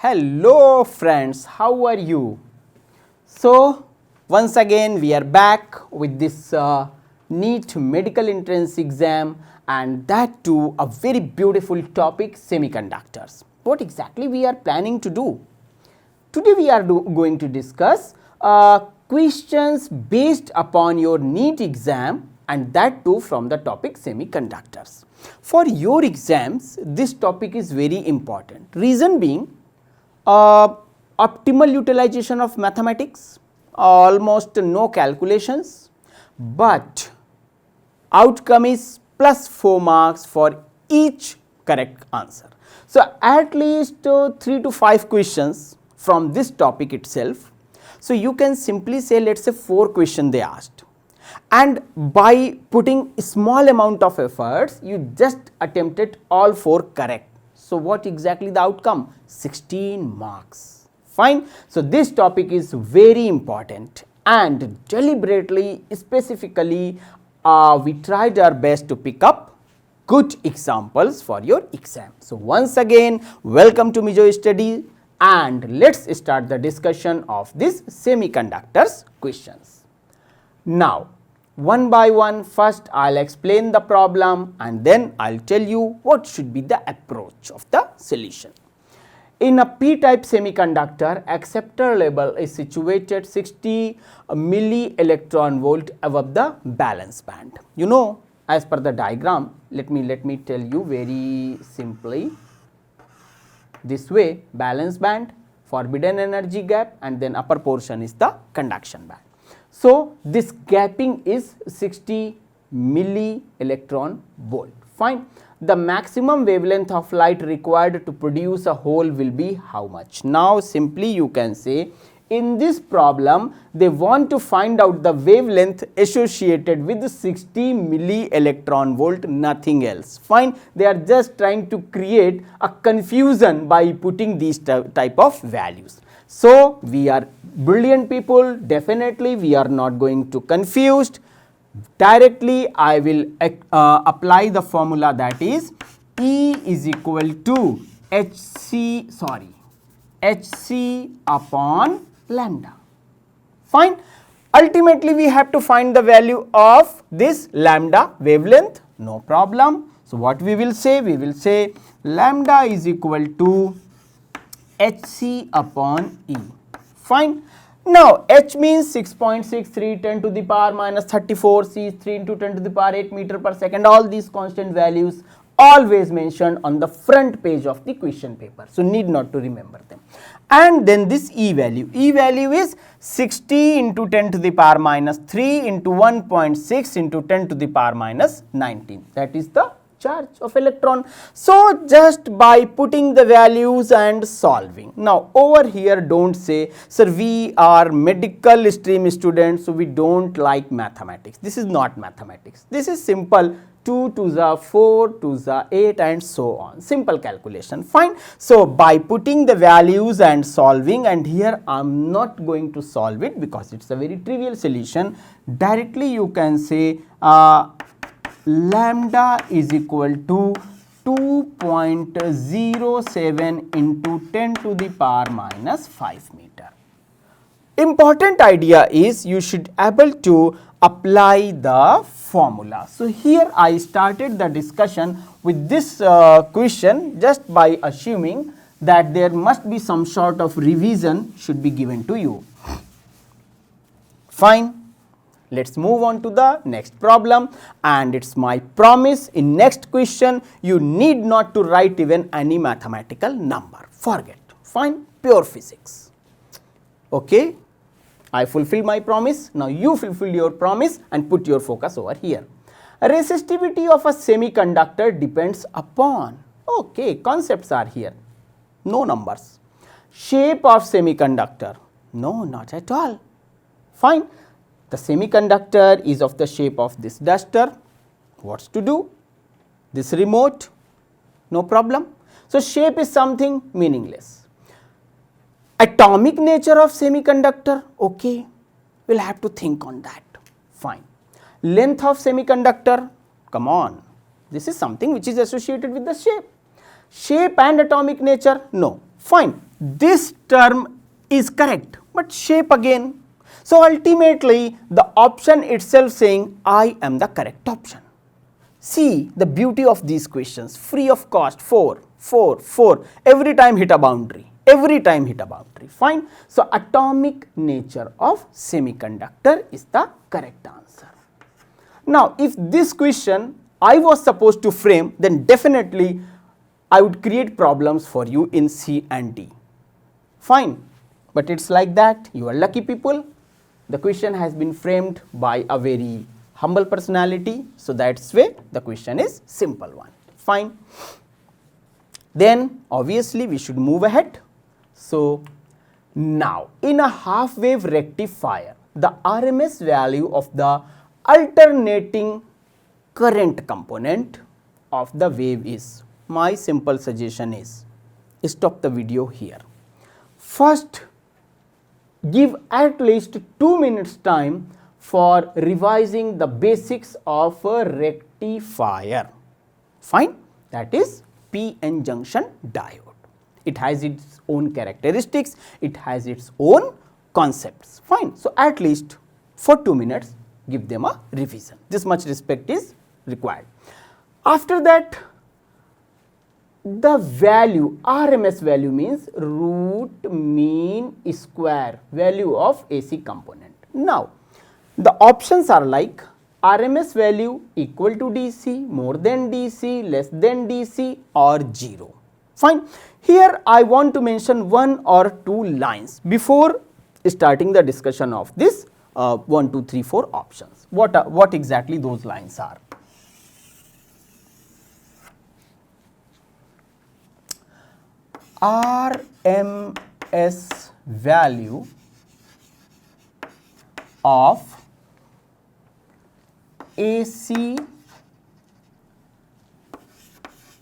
Hello friends, how are you? So once again we are back with this NEET medical entrance exam, and that too a very beautiful topic, semiconductors. What exactly we are planning to do? Today we are going to discuss questions based upon your NEET exam, and that too from the topic semiconductors. For your exams, this topic is very important. Reason being, optimal utilization of mathematics, almost no calculations, but outcome is plus 4 marks for each correct answer. So at least 3 to 5 questions from this topic itself. So you can simply say, let's say 4 questions they asked, and by putting a small amount of efforts you just attempted all 4 correct. So what exactly the outcome? 16 marks. Fine. So this topic is very important, and deliberately, specifically, we tried our best to pick up good examples for your exam. So once again, welcome to Mijo Study, and let's start the discussion of this semiconductors questions. Now, one by one, first I'll explain the problem and then I'll tell you what should be the approach of the solution. In a p-type semiconductor, acceptor level is situated 60 milli electron volt above the valence band. You know, as per the diagram, let me tell you very simply. This way, valence band, forbidden energy gap, and then upper portion is the conduction band. So this gapping is 60 milli electron volt. Fine. The maximum wavelength of light required to produce a hole will be how much? Now simply you can say, in this problem they want to find out the wavelength associated with 60 milli electron volt, nothing else. Fine. They are just trying to create a confusion by putting these type of values. So we are brilliant people, definitely we are not going to confused. Directly I will apply the formula, that is E is equal to HC upon lambda. Fine. Ultimately we have to find the value of this lambda wavelength, no problem. So what we will say? We will say lambda is equal to HC upon E. Fine. Now H means 6.63 10 to the power minus 34, C is 3 into 10 to the power 8 meter per second. All these constant values always mentioned on the front page of the question paper, so need not to remember them. And then this E value is 60 into 10 to the power minus 3 into 1.6 into 10 to the power minus 19. That is the charge of electron. So just by putting the values and solving. Now over here don't say, sir, we are medical stream students, so we don't like mathematics. This is not mathematics. This is simple. 2 to the 4 to the 8 and so on. Simple calculation. Fine. So by putting the values and solving, and here I am not going to solve it because it's a very trivial solution. Directly you can say lambda is equal to 2.07 into 10 to the power minus 5 meter. Important idea is you should able to apply the formula. So here I started the discussion with this question just by assuming that there must be some sort of revision should be given to you. Fine. Let's move on to the next problem, and it's my promise, in next question you need not to write even any mathematical number. Forget. Fine. Pure physics. Okay. I fulfill my promise. Now you fulfill your promise and put your focus over here. Resistivity of a semiconductor depends upon. Okay. Concepts are here. No numbers. Shape of semiconductor. No, not at all. Fine. The semiconductor is of the shape of this duster. What's to do? This remote? No problem. So shape is something meaningless. Atomic nature of semiconductor? Okay. We'll have to think on that. Fine. Length of semiconductor? Come on. This is something which is associated with the shape. Shape and atomic nature? No. Fine, this term is correct, but shape again. So ultimately the option itself saying I am the correct option. See the beauty of these questions, free of cost, 4, 4, 4, every time hit a boundary, every time hit a boundary, fine. So atomic nature of semiconductor is the correct answer. Now if this question I was supposed to frame, then definitely I would create problems for you in C and D, fine. But it's like that, you are lucky people. The question has been framed by a very humble personality, so that's why the question is simple one, fine. Then obviously we should move ahead. So now in a half wave rectifier, the RMS value of the alternating current component of the wave is, my simple suggestion is, stop the video here. First give at least 2 minutes time for revising the basics of a rectifier, fine. That is p-n junction diode. It has its own characteristics, it has its own concepts, fine. So at least for 2 minutes give them a revision, this much respect is required. After that, the value, RMS value means root mean square value of AC component. Now the options are like RMS value equal to DC, more than DC, less than DC or 0, fine. Here I want to mention 1 or 2 lines before starting the discussion of this 1, 2, 3, 4 options. What exactly those lines are? RMS value of AC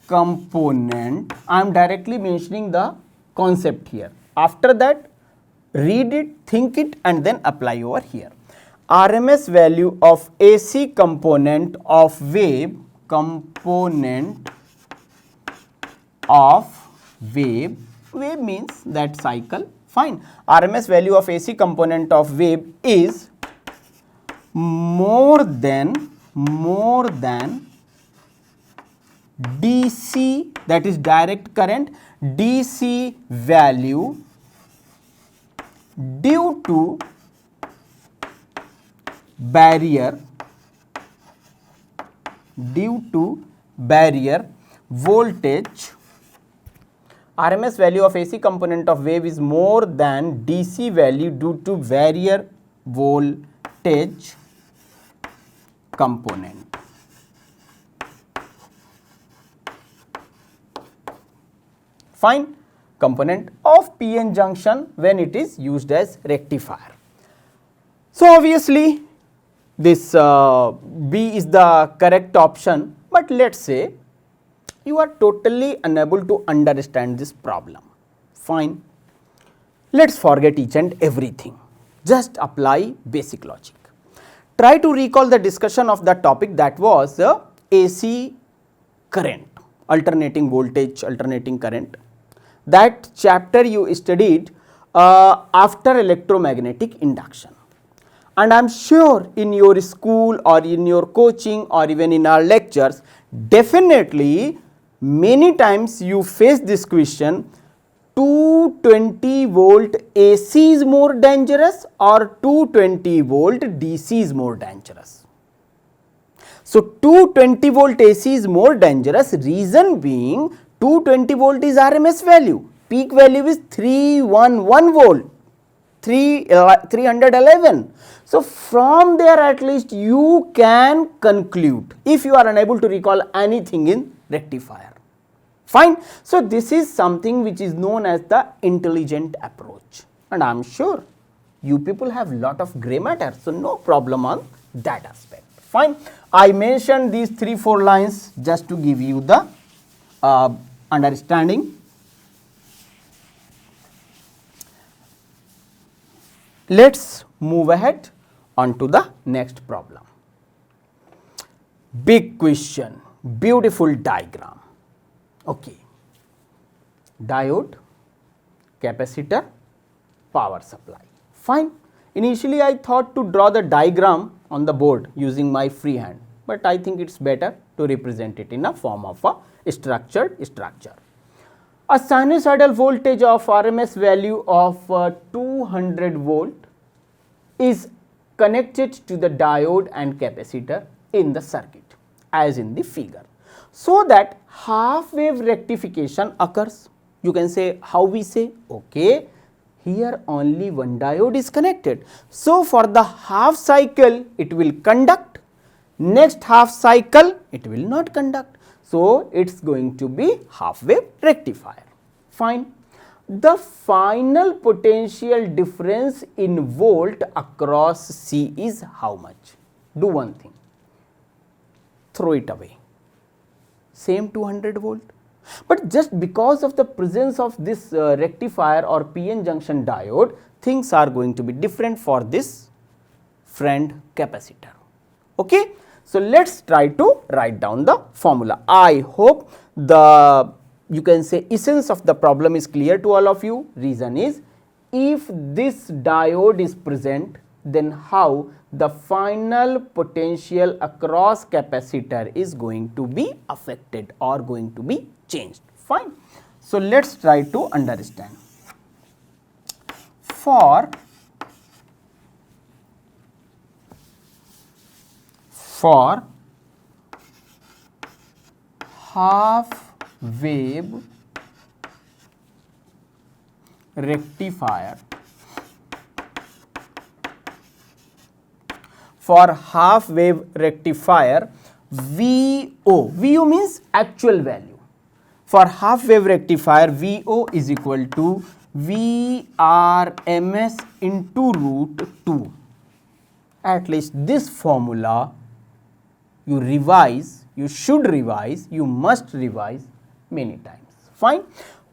component, I am directly mentioning the concept here. After that read it, think it and then apply over here. RMS value of AC component of wave, wave means that cycle, fine. RMS value of AC component of wave is more than DC, that is direct current, DC value due to barrier voltage. RMS value of AC component of wave is more than DC value due to barrier voltage component. Fine, component of PN junction when it is used as rectifier. So obviously this B is the correct option, but let's say you are totally unable to understand this problem, fine. Let's forget each and everything, just apply basic logic. Try to recall the discussion of the topic, that was AC current, alternating voltage, alternating current. That chapter you studied after electromagnetic induction. And I am sure in your school or in your coaching or even in our lectures, definitely many times you face this question, 220 volt AC is more dangerous or 220 volt DC is more dangerous. So 220 volt AC is more dangerous, reason being 220 volt is RMS value, peak value is 311 volt, 311. So from there at least you can conclude, if you are unable to recall anything in rectifier, fine. So this is something which is known as the intelligent approach, and I am sure you people have lot of gray matter, so no problem on that aspect, fine. I mentioned these 3-4 lines just to give you the understanding. Let's move ahead on to the next problem. Big question, beautiful diagram. Okay, diode, capacitor, power supply. Fine. Initially I thought to draw the diagram on the board using my free hand, but I think it's better to represent it in a form of a structured structure. A sinusoidal voltage of RMS value of 200 volt is connected to the diode and capacitor in the circuit as in the figure, so that half wave rectification occurs. You can say, how we say, okay, here only one diode is connected. So, for the half cycle it will conduct, next half cycle it will not conduct. So, it is going to be half wave rectifier. Fine. The final potential difference in volt across C is how much? Do one thing, throw it away, same 200 volt. But just because of the presence of this rectifier or PN junction diode, things are going to be different for this friend capacitor. Okay? So, let us try to write down the formula. I hope the, you can say, essence of the problem is clear to all of you. Reason is, if this diode is present, then how the final potential across capacitor is going to be affected or going to be changed. Fine. So, let us try to understand. For half wave rectifier, VO means actual value. For half wave rectifier, VO is equal to Vrms into root 2. At least this formula you revise, you should revise, you must revise many times. Fine.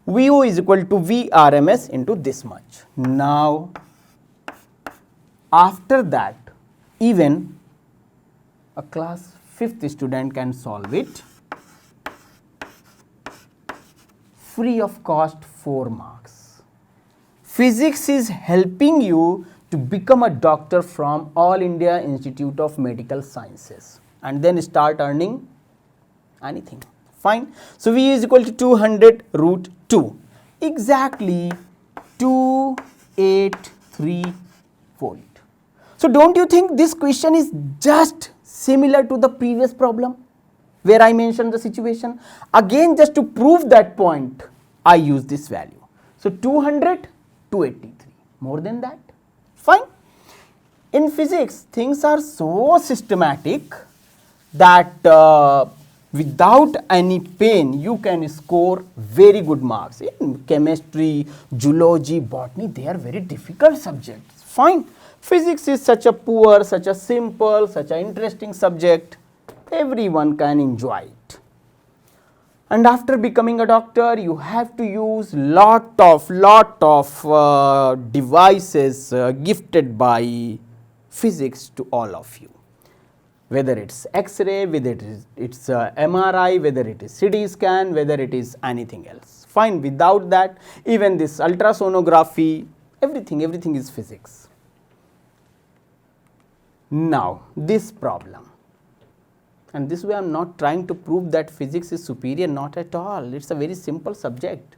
VO is equal to Vrms into this much. Now, after that, even a class 5th student can solve it free of cost, 4 marks. Physics is helping you to become a doctor from All India Institute of Medical Sciences and then start earning anything. Fine. So, V is equal to 200 root 2, exactly 283 volt. So, don't you think this question is just similar to the previous problem where I mentioned the situation? Again, just to prove that point, I use this value. So, 200, 283, more than that. Fine. In physics, things are so systematic that without any pain, you can score very good marks. In chemistry, zoology, botany, they are very difficult subjects. Fine. Physics is such a poor, such a simple, such an interesting subject, everyone can enjoy it. And after becoming a doctor, you have to use lot of devices gifted by physics to all of you. Whether it's X-ray, whether it's MRI, whether it is CT scan, whether it is anything else. Fine, without that, even this ultrasonography, everything is physics. Now, this problem, and this way I am not trying to prove that physics is superior, not at all. It's a very simple subject.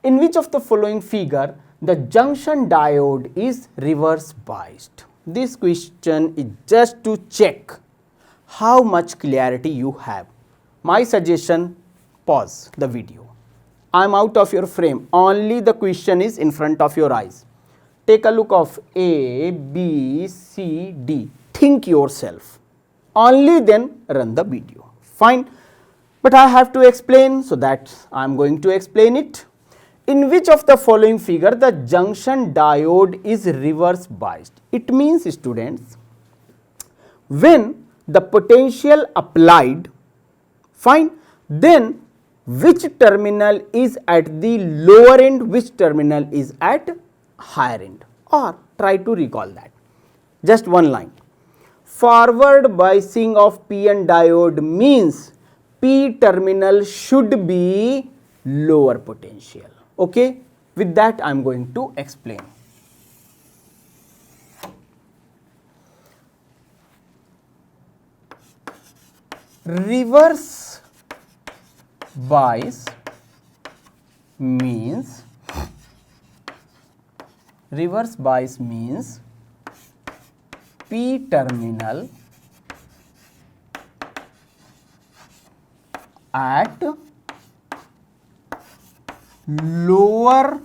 In which of the following figure the junction diode is reverse biased? This question is just to check how much clarity you have. My suggestion, pause the video. I am out of your frame, only the question is in front of your eyes. Take a look of A, B, C, D. Think yourself. Only then run the video. Fine. But I have to explain, so that I am going to explain it. In which of the following figure the junction diode is reverse biased? It means, students, when the potential applied, fine, then which terminal is at the lower end, which terminal is at higher end, or try to recall that. Just one line. Forward biasing of PN diode means P terminal should be lower potential. Okay, With that, I am going to explain. Reverse bias means P terminal at lower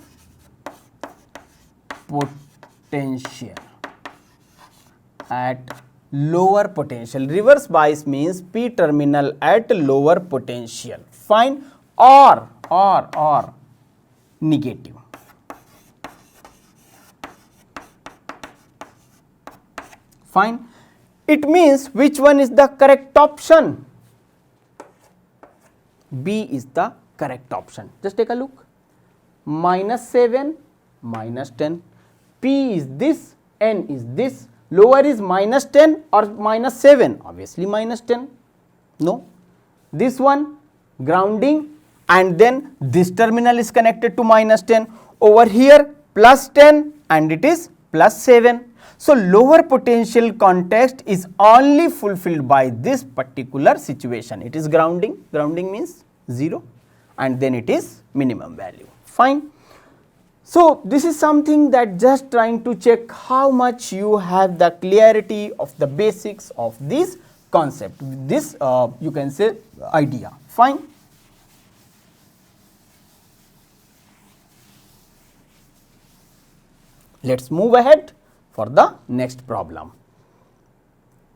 potential. Reverse bias means P terminal at lower potential. Fine. Or negative. Fine. It means which one is the correct option? B is the correct option. Just take a look. -7, -10. P is this, N is this. Lower is -10 or -7? Obviously -10. No. This one grounding, and then this terminal is connected to -10. Over here +10 and it is +7. So, lower potential context is only fulfilled by this particular situation. It is grounding. Grounding means 0, and then it is minimum value. Fine. So, this is something that just trying to check how much you have the clarity of the basics of this concept, this you can say idea. Fine. Let us move ahead for the next problem.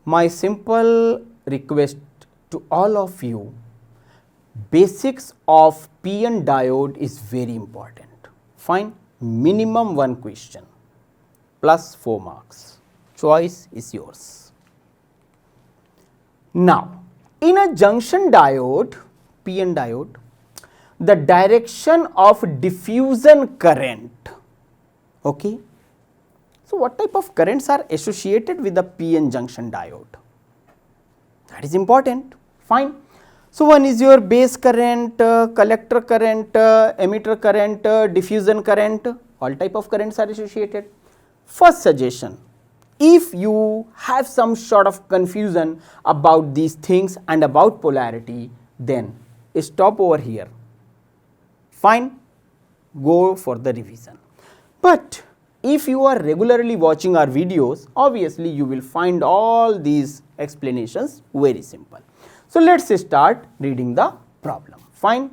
My simple request to all of you, basics of PN diode is very important. Fine. Minimum 1 question plus 4 marks. Choice is yours. Now, in a junction diode, PN diode, the direction of diffusion current, okay. So, what type of currents are associated with the PN junction diode? That is important. Fine. So, one is your base current, collector current, emitter current, diffusion current, all type of currents are associated. First suggestion, if you have some sort of confusion about these things and about polarity, then stop over here. Fine, go for the revision. But if you are regularly watching our videos, obviously you will find all these explanations very simple. So, let us start reading the problem. Fine.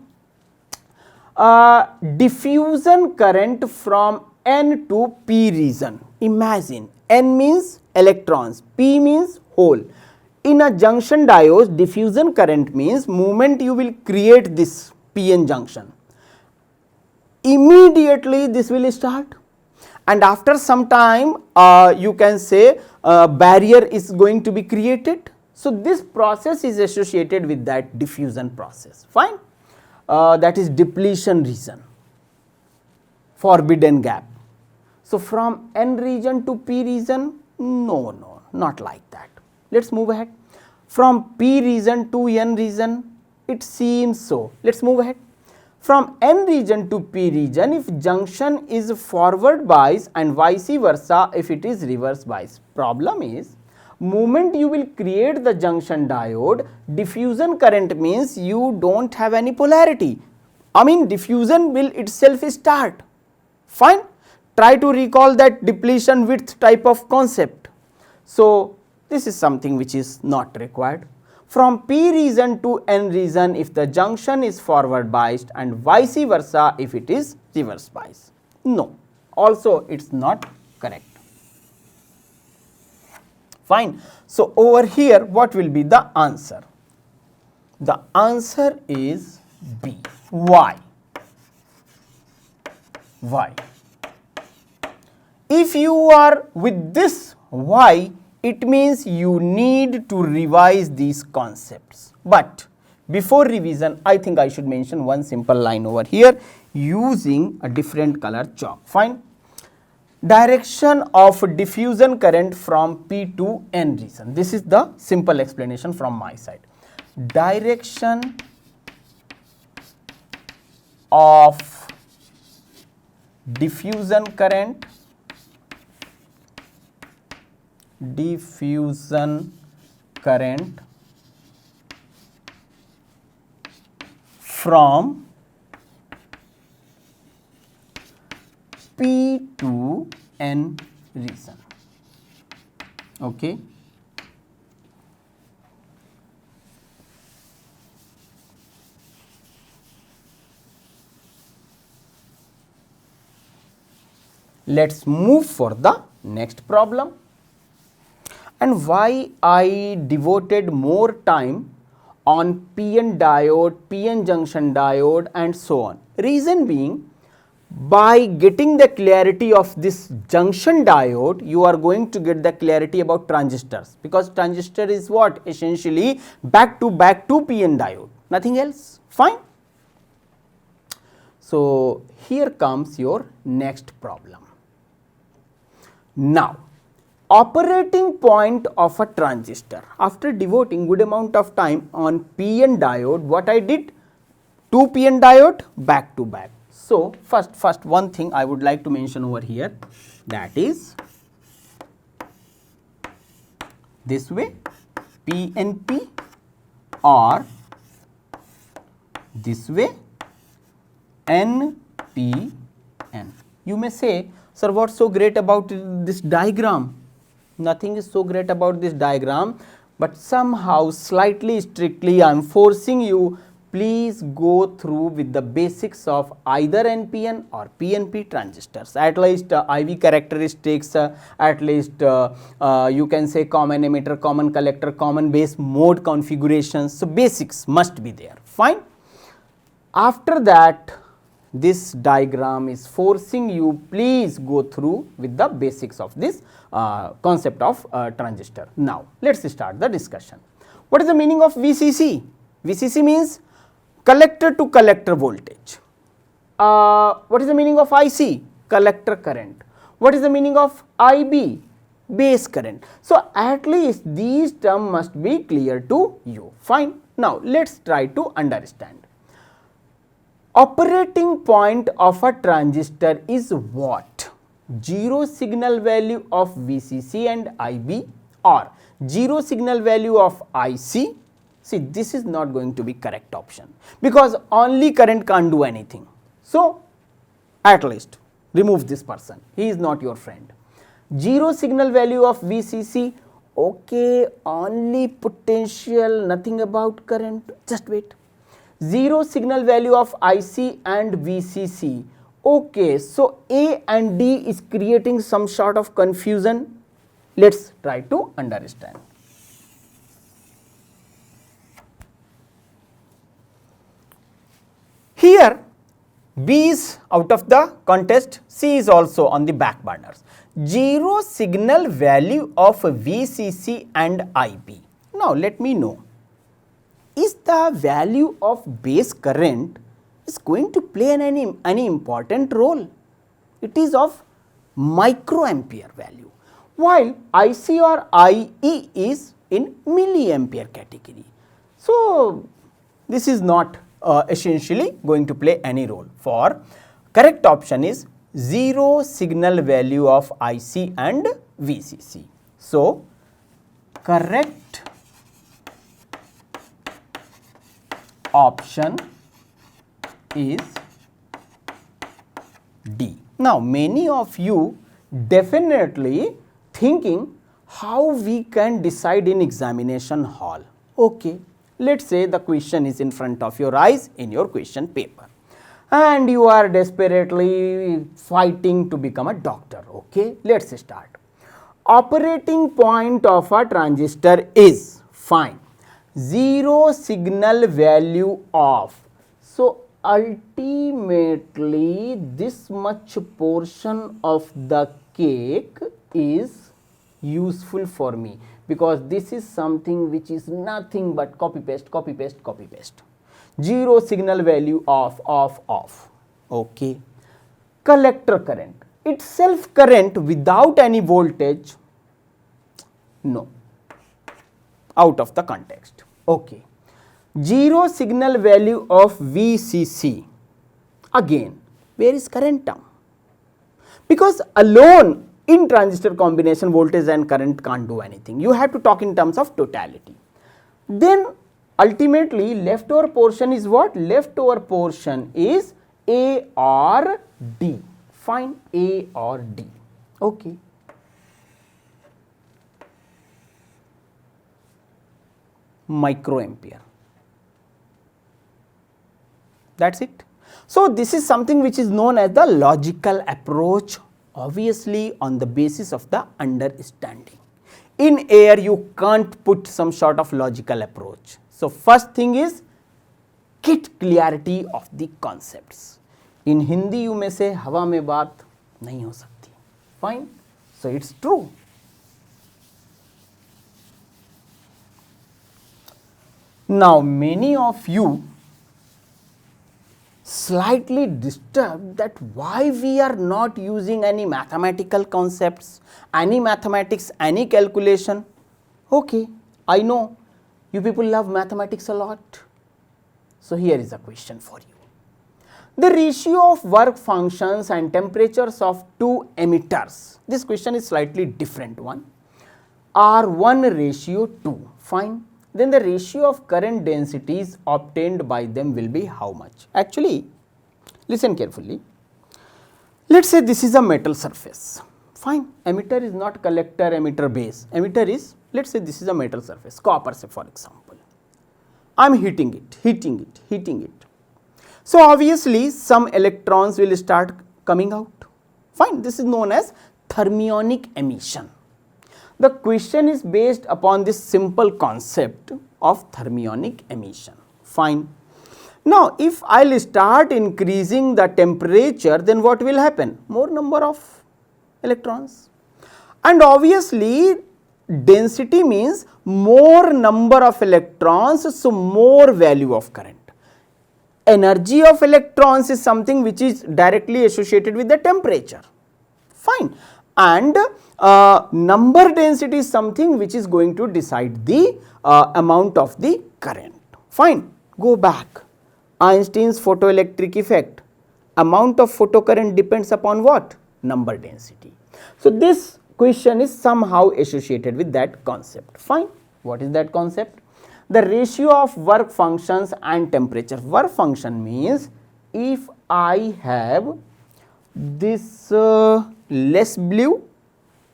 Diffusion current from N to P region. Imagine N means electrons, P means hole. In a junction diode, diffusion current means moment you will create this PN junction. Immediately this will start, and after some time you can say barrier is going to be created. So, this process is associated with that diffusion process. Fine. That is depletion region, forbidden gap. So, from N region to P region, no, not like that. Let us move ahead. From P region to N region, it seems so. Let us move ahead. From N region to P region, if junction is forward bias and vice versa if it is reverse bias. Problem is, moment you will create the junction diode, diffusion current means you do not have any polarity. I mean, diffusion will itself start. Fine. Try to recall that depletion width type of concept. So, this is something which is not required. From P region to N region, if the junction is forward biased and vice versa if it is reverse biased. No, also it is not correct. Fine. So, over here what will be the answer? The answer is B. Why? Why? If you are with this why, it means you need to revise these concepts. But before revision, I think I should mention one simple line over here using a different color chalk. Fine. Direction of diffusion current from P to N region. This is the simple explanation from my side. Direction of diffusion current from P to N region. Okay. Let's move for the next problem. And why I devoted more time on PN diode, PN junction diode and so on. Reason being, by getting the clarity of this junction diode, you are going to get the clarity about transistors, because transistor is what? Essentially back to PN diode, nothing else. Fine. So, here comes your next problem. Now, operating point of a transistor. After devoting good amount of time on PN diode, what I did? 2 PN diode back to back. So, first one thing I would like to mention over here, that is this way PNP, or this way NPN. You may say, sir, what's so great about this diagram? Nothing is so great about this diagram, but somehow slightly strictly I am forcing you, please go through with the basics of either NPN or PNP transistors, at least IV characteristics, at least you can say common emitter, common collector, common base mode configurations. So, basics must be there. Fine. After that, this diagram is forcing you, please go through with the basics of this concept of transistor. Now, let us start the discussion. What is the meaning of VCC? VCC means collector to collector voltage. What is the meaning of IC? Collector current. What is the meaning of IB? Base current. So, at least these terms must be clear to you. Fine. Now, let us try to understand. Operating point of a transistor is what? Zero signal value of VCC and IB, or zero signal value of IC. See, this is not going to be correct option, because only current can't do anything. So, at least remove this person, he is not your friend. Zero signal value of VCC, okay, only potential, nothing about current, just wait. Zero signal value of IC and VCC. Okay, so A and D is creating some sort of confusion. Let us try to understand. Here B is out of the contest, C is also on the back burners. Zero signal value of VCC and IB. Now, let me know, is the value of base current is going to play any important role? It is of microampere value, while IC or IE is in milliampere category. So, this is not essentially going to play any role. For correct option is zero signal value of IC and VCC. So, correct option is D. Now, many of you definitely thinking how we can decide in examination hall. Okay, let us say the question is in front of your eyes in your question paper, and you are desperately fighting to become a doctor. Okay, let us start. Operating point of a transistor is, fine, zero signal value of. So, ultimately this much portion of the cake is useful for me, because this is something which is nothing but copy paste, copy paste, copy paste. Zero signal value of. Okay. Collector current, itself current without any voltage, no, out of the context. Okay. Zero signal value of VCC, again, where is current term? Because alone in transistor combination voltage and current can't do anything. You have to talk in terms of totality. Then ultimately leftover portion is what? Leftover portion is A or D. Fine, A or D. Okay. Microampere. That's it. So this is something which is known as the logical approach, obviously on the basis of the understanding. In air you can't put some sort of logical approach. So first thing is get clarity of the concepts. In Hindi you may say हवा में बात नहीं हो सकती. Fine. So it's true. Now many of you slightly disturbed that why we are not using any mathematical concepts, any mathematics, any calculation. Okay, I know you people love mathematics a lot. So here is a question for you. The ratio of work functions and temperatures of two emitters, this question is slightly different one, are 1:2. Fine. Then the ratio of current densities obtained by them will be how much? Actually, listen carefully. Let us say this is a metal surface. Fine. Emitter is not collector, emitter base. Emitter is, let us say this is a metal surface, copper say for example. I am heating it. So obviously some electrons will start coming out. Fine. This is known as thermionic emission. The question is based upon this simple concept of thermionic emission. Fine. Now, if I will start increasing the temperature, then what will happen? More number of electrons. And obviously, density means more number of electrons, so more value of current. Energy of electrons is something which is directly associated with the temperature. Fine. And number density is something which is going to decide the amount of the current. Fine. Go back. Einstein's photoelectric effect. Amount of photocurrent depends upon what? Number density. So this question is somehow associated with that concept. Fine. What is that concept? The ratio of work functions and temperature. Work function means if I have this less blue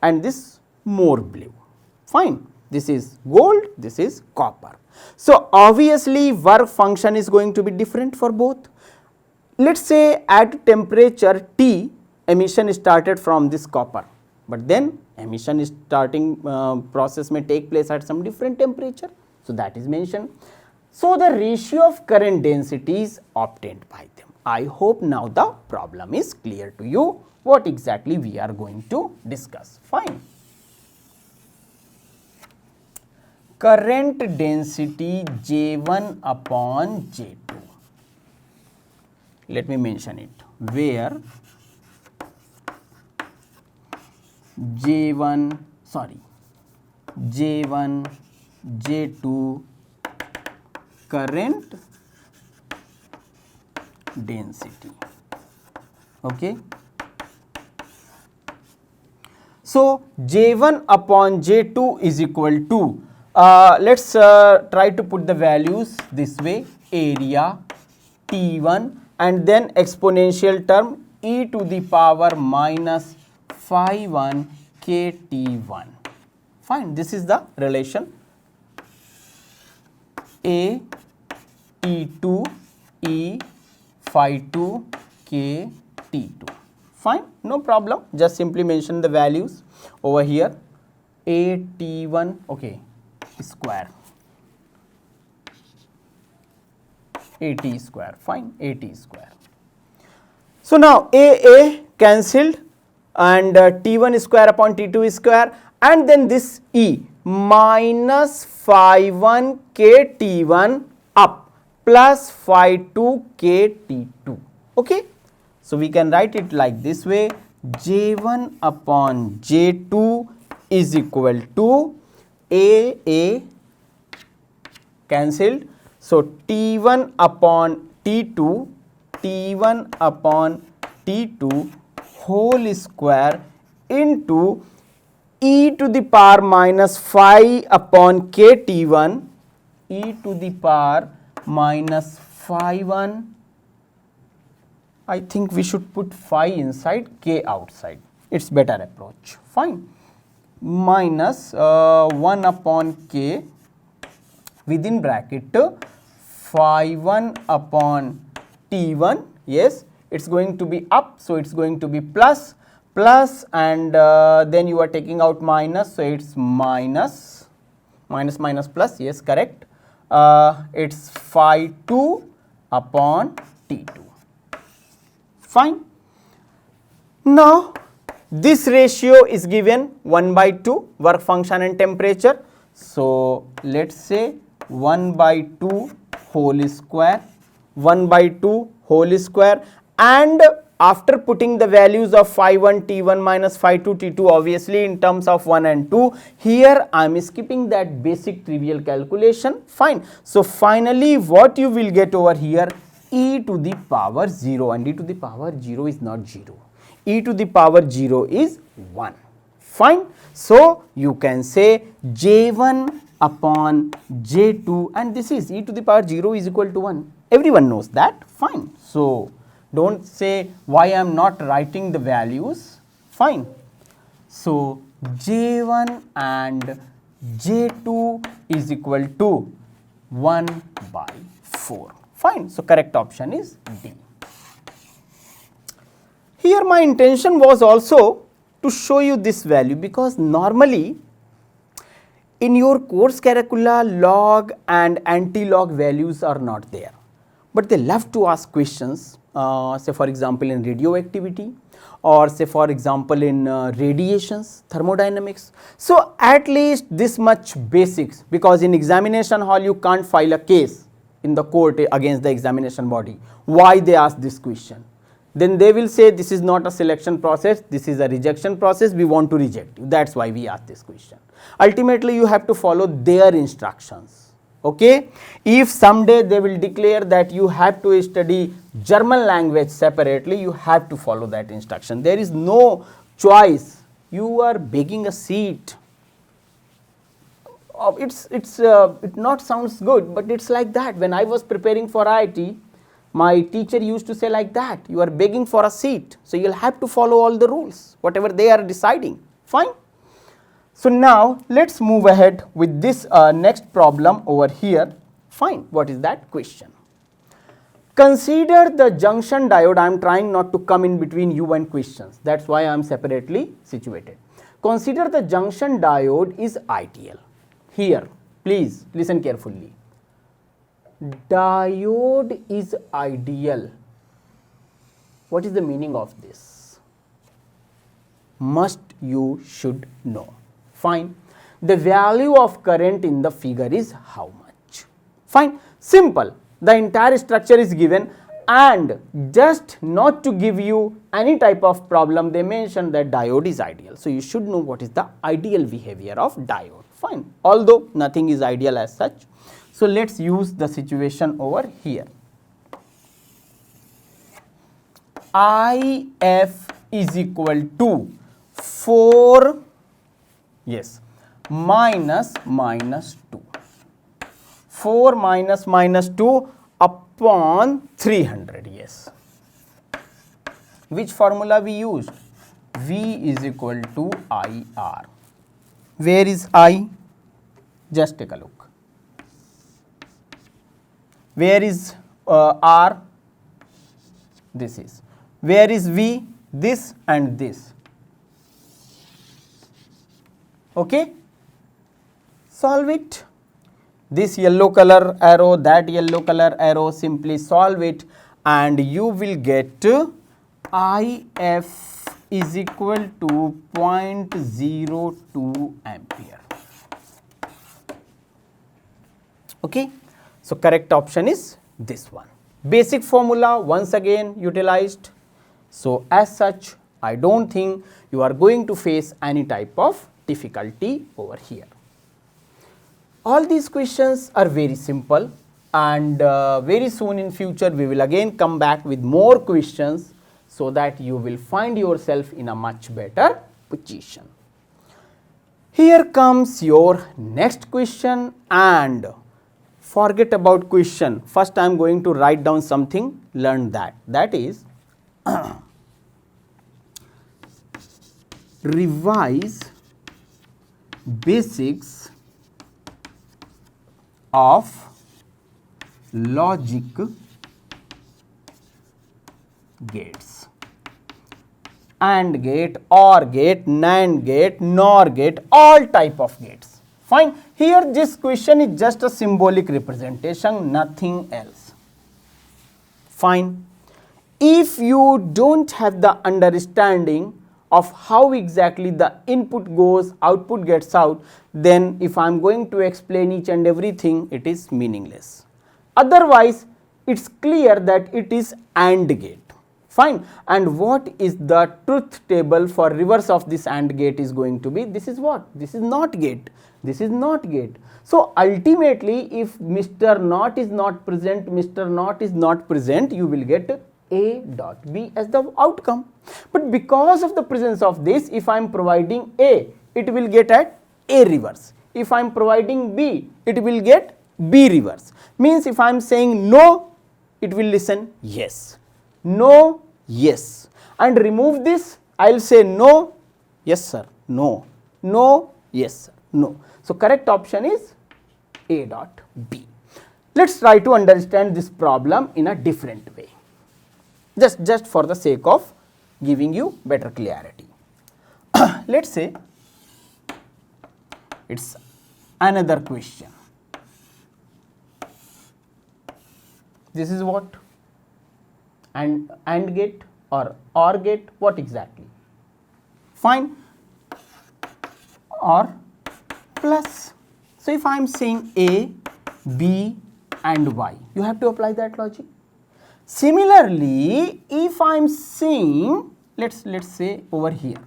and this more blue. Fine. This is gold, this is copper. So obviously work function is going to be different for both. Let us say at temperature T, emission started from this copper, but then emission starting process may take place at some different temperature. So that is mentioned. So the ratio of current density is obtained by them. I hope now the problem is clear to you what exactly we are going to discuss. Fine. Current density J1 upon J2. Let me mention it, where J1, J2 current density. Okay. So J1 upon J2 is equal to, let us try to put the values this way, area T1 and then exponential term e to the power minus phi 1 KT1. Fine, this is the relation A T2 E phi 2 K T2. Fine, no problem, just simply mention the values over here. A T1, okay, square, AT square, fine, AT square. So now A cancelled and T1 square upon T2 square, and then this E minus phi 1 K T1 up plus phi 2 K T2. Okay. So we can write it like this way, J1 upon J2 is equal to A cancelled. So T1 upon T2 whole whole square into e to the power minus phi upon k t1, e to the power minus phi 1. I think we should put phi inside, k outside. It's better approach. Fine. Minus 1 upon k within bracket phi 1 upon t1. Yes, it's going to be up, so it's going to be plus and then you are taking out minus, so it's minus plus. Yes, correct. It's phi 2 upon t2. Fine. Now this ratio is given 1/2 work function and temperature. So let's say 1/2 whole square, 1/2 whole square, and after putting the values of phi 1 t1 minus phi 2 t2 obviously in terms of 1 and 2, here I am skipping that basic trivial calculation. Fine. So finally what you will get over here, e to the power 0, and e to the power 0 is not 0. E to the power 0 is 1. Fine. So you can say J1 upon J2, and this is e to the power 0 is equal to 1. Everyone knows that. Fine. So don't say why I am not writing the values. Fine. So J1 and J2 is equal to 1/4. Fine. So correct option is D. Here my intention was also to show you this value, because normally in your course curricula log and anti-log values are not there, but they love to ask questions, say for example in radioactivity, or say for example in radiations, thermodynamics. So at least this much basics, because in examination hall you can't file a case in the court against the examination body. Why they ask this question? Then they will say this is not a selection process, this is a rejection process, we want to reject you. That's why we ask this question. Ultimately you have to follow their instructions. Okay? If someday they will declare that you have to study German language separately, you have to follow that instruction. There is no choice. You are begging a seat. It not sounds good, but it's like that. When I was preparing for IIT, my teacher used to say like that, you are begging for a seat, so you will have to follow all the rules, whatever they are deciding. Fine. So now let's move ahead with this next problem over here. Fine. What is that question? Consider the junction diode. I am trying not to come in between you and questions. That's why I am separately situated. Consider the junction diode is ideal. Here, please listen carefully. Diode is ideal. What is the meaning of this? You should know. Fine. The value of current in the figure is how much? Fine. Simple. The entire structure is given, and just not to give you any type of problem, they mention that diode is ideal. So you should know what is the ideal behavior of diode. Fine. Although nothing is ideal as such. So let's use the situation over here. IF is equal to 4 minus 2. 4 minus 2 upon 300. Yes. Which formula we used? V is equal to IR. Where is I? Just take a look. Where is R? This is. Where is V? This and this. Okay? Solve it. This yellow color arrow, that yellow color arrow, simply solve it and you will get IF is equal to 0.02 ampere. Okay? So correct option is this one. Basic formula once again utilized. So as such, I don't think you are going to face any type of difficulty over here. All these questions are very simple, and very soon in future we will again come back with more questions. so that you will find yourself in a much better position. Here comes your next question, and forget about question. First I am going to write down something, learn that. That is revise basics of logic gates. AND gate, OR gate, NAND gate, NOR gate, all type of gates. Fine. Here this question is just a symbolic representation, nothing else. Fine. If you don't have the understanding of how exactly the input goes, output gets out, then if I am going to explain each and everything, it is meaningless. Otherwise, it's clear that it is AND gate. Fine. And what is the truth table for reverse of this AND gate is going to be? This is what? This is NOT gate. This is NOT gate. So ultimately, if Mr. NOT is not present, Mr. NOT is not present, you will get A dot B as the outcome. But because of the presence of this, if I am providing A, it will get at A reverse. If I am providing B, it will get B reverse. Means if I am saying no, it will listen yes. No, yes, and remove this, I will say no, yes sir, no, no, yes sir, no. So correct option is A dot B. Let's try to understand this problem in a different way, just for the sake of giving you better clarity. Let's say it's another question. This is what? AND gate or OR gate, what exactly? Fine. OR plus. So if I am saying A, B and Y, you have to apply that logic. Similarly, if I am saying, let's say over here,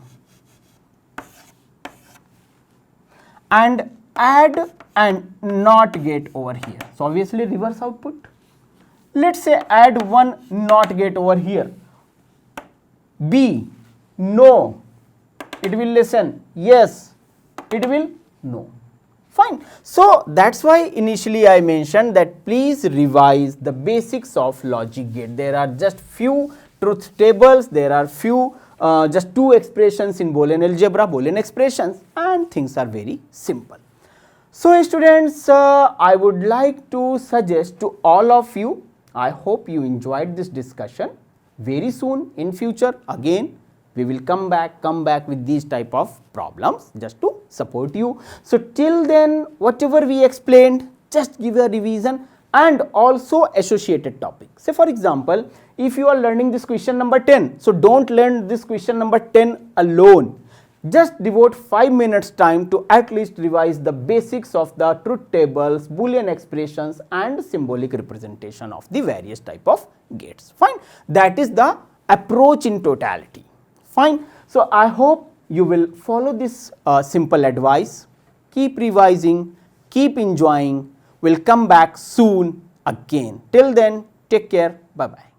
and add and NOT gate over here, so obviously reverse output. Let's say add one NOT gate over here, B, no, it will listen, yes, it will no. Fine. So that's why initially I mentioned that please revise the basics of logic gate. There are just few truth tables, there are few just two expressions in Boolean algebra, Boolean expressions, and things are very simple. So students, I would like to suggest to all of you, I hope you enjoyed this discussion. Very soon in future again we will come back with these type of problems just to support you. So till then, whatever we explained, just give a revision and also associated topics. Say for example, if you are learning this question number 10, so don't learn this question number 10 alone. Just devote 5 minutes time to at least revise the basics of the truth tables, Boolean expressions and symbolic representation of the various type of gates. Fine. That is the approach in totality. Fine. So I hope you will follow this simple advice. Keep revising, keep enjoying. We'll come back soon again. Till then, take care. Bye bye.